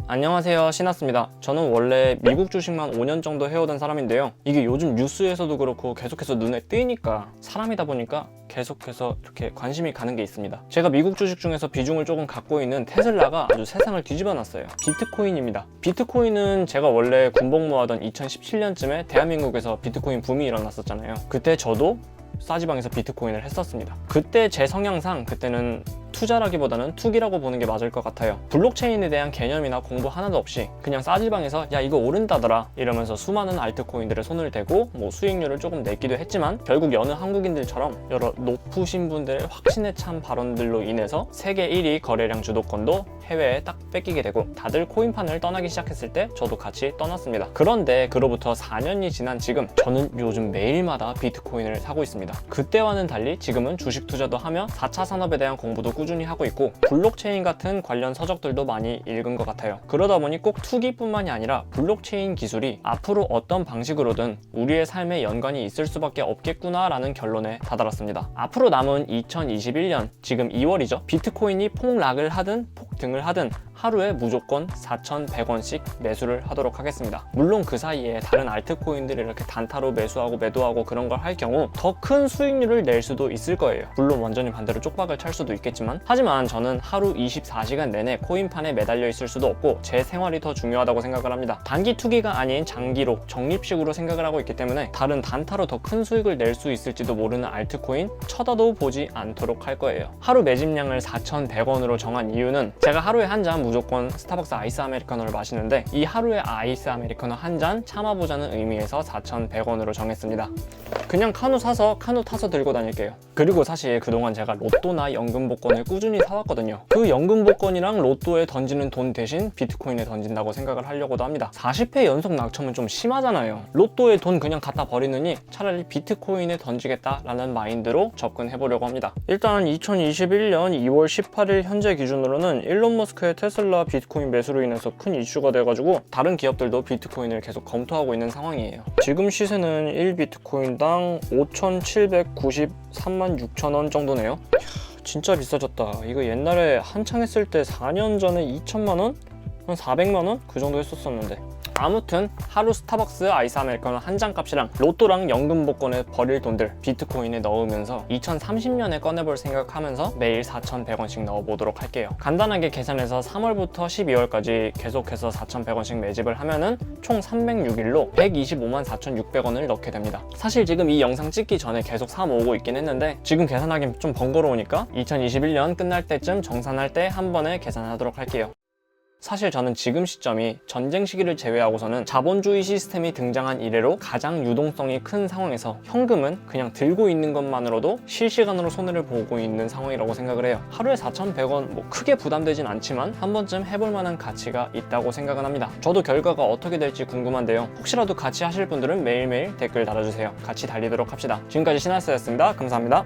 안녕하세요, 신하스입니다. 저는 원래 미국 주식만 5년 정도 해오던 사람인데요. 이게 요즘 뉴스에서도 그렇고 계속해서 눈에 띄니까 사람이다 보니까 계속해서 이렇게 관심이 가는 게 있습니다. 제가 미국 주식 중에서 비중을 조금 갖고 있는 테슬라가 아주 세상을 뒤집어 놨어요. 비트코인입니다. 비트코인은 제가 원래 군복무하던 2017년쯤에 대한민국에서 비트코인 붐이 일어났었잖아요. 그때 저도 싸지방에서 비트코인을 했었습니다. 그때 제 성향상 그때는 투자라기보다는 투기라고 보는 게 맞을 것 같아요. 블록체인에 대한 개념이나 공부 하나도 없이 그냥 싸지방에서 야 이거 오른다더라 이러면서 수많은 알트코인들에 손을 대고 수익률을 조금 냈기도 했지만 결국 여느 한국인들처럼 여러 높으신 분들의 확신에 찬 발언들로 인해서 세계 1위 거래량 주도권도 해외에 딱 뺏기게 되고 다들 코인판을 떠나기 시작했을 때 저도 같이 떠났습니다. 그런데 그로부터 4년이 지난 지금 저는 요즘 매일마다 비트코인을 사고 있습니다. 그때와는 달리 지금은 주식 투자도 하며 4차 산업에 대한 공부도 꾸준히 하고 있고 블록체인 같은 관련 서적들도 많이 읽은 것 같아요. 그러다 보니 꼭 투기뿐만이 아니라 블록체인 기술이 앞으로 어떤 방식으로든 우리의 삶에 연관이 있을 수밖에 없겠구나 라는 결론에 다다랐습니다. 앞으로 남은 2021년 지금 2월이죠. 비트코인이 폭락을 하든 폭등을 하든 하루에 무조건 4,100원씩 매수를 하도록 하겠습니다. 물론 그 사이에 다른 알트코인들이 이렇게 단타로 매수하고 매도하고 그런 걸 할 경우 더 큰 수익률을 낼 수도 있을 거예요. 물론 완전히 반대로 쪽박을 찰 수도 있겠지만 하지만 저는 하루 24시간 내내 코인판에 매달려 있을 수도 없고 제 생활이 더 중요하다고 생각을 합니다. 단기 투기가 아닌 장기로 적립식으로 생각을 하고 있기 때문에 다른 단타로 더 큰 수익을 낼 수 있을지도 모르는 알트코인 쳐다도 보지 않도록 할 거예요. 하루 매집량을 4,100원으로 정한 이유는 제가 하루에 한 잔 무조건 스타벅스 아이스 아메리카노를 마시는데 이 하루에 아이스 아메리카노 한 잔 참아보자는 의미에서 4,100원으로 정했습니다. 그냥 카누 사서 카누 타서 들고 다닐게요. 그리고 사실 그동안 제가 로또나 연금 복권을 꾸준히 사왔거든요. 그 연금 복권이랑 로또에 던지는 돈 대신 비트코인에 던진다고 생각을 하려고도 합니다. 40회 연속 낙첨은 좀 심하잖아요. 로또에 돈 그냥 갖다 버리느니 차라리 비트코인에 던지겠다라는 마인드로 접근해보려고 합니다. 일단 2021년 2월 18일 현재 기준으로는 일론 머스크의 테슬라 비트코인 매수로 인해서 큰 이슈가 돼가지고 다른 기업들도 비트코인을 계속 검토하고 있는 상황이에요. 지금 시세는 1비트코인당 5,793만 6천원 정도네요. 진짜 비싸졌다. 이거 옛날에 한창 했을 때 4년 전에 2천만원? 한 400만원? 그 정도 했었었는데 아무튼 하루 스타벅스 아이스 아메리카노 한 잔 값이랑 로또랑 연금 복권에 버릴 돈들 비트코인에 넣으면서 2030년에 꺼내볼 생각하면서 매일 4,100원씩 넣어보도록 할게요. 간단하게 계산해서 3월부터 12월까지 계속해서 4,100원씩 매집을 하면은 총 306일로 125만 4,600원을 넣게 됩니다. 사실 지금 이 영상 찍기 전에 계속 사 모으고 있긴 했는데 지금 계산하기 좀 번거로우니까 2021년 끝날 때쯤 정산할 때 한 번에 계산하도록 할게요. 사실 저는 지금 시점이 전쟁 시기를 제외하고서는 자본주의 시스템이 등장한 이래로 가장 유동성이 큰 상황에서 현금은 그냥 들고 있는 것만으로도 실시간으로 손해를 보고 있는 상황이라고 생각을 해요. 하루에 4,100원 크게 부담되진 않지만 한 번쯤 해볼 만한 가치가 있다고 생각은 합니다. 저도 결과가 어떻게 될지 궁금한데요. 혹시라도 같이 하실 분들은 매일매일 댓글 달아주세요. 같이 달리도록 합시다. 지금까지 신하스였습니다. 감사합니다.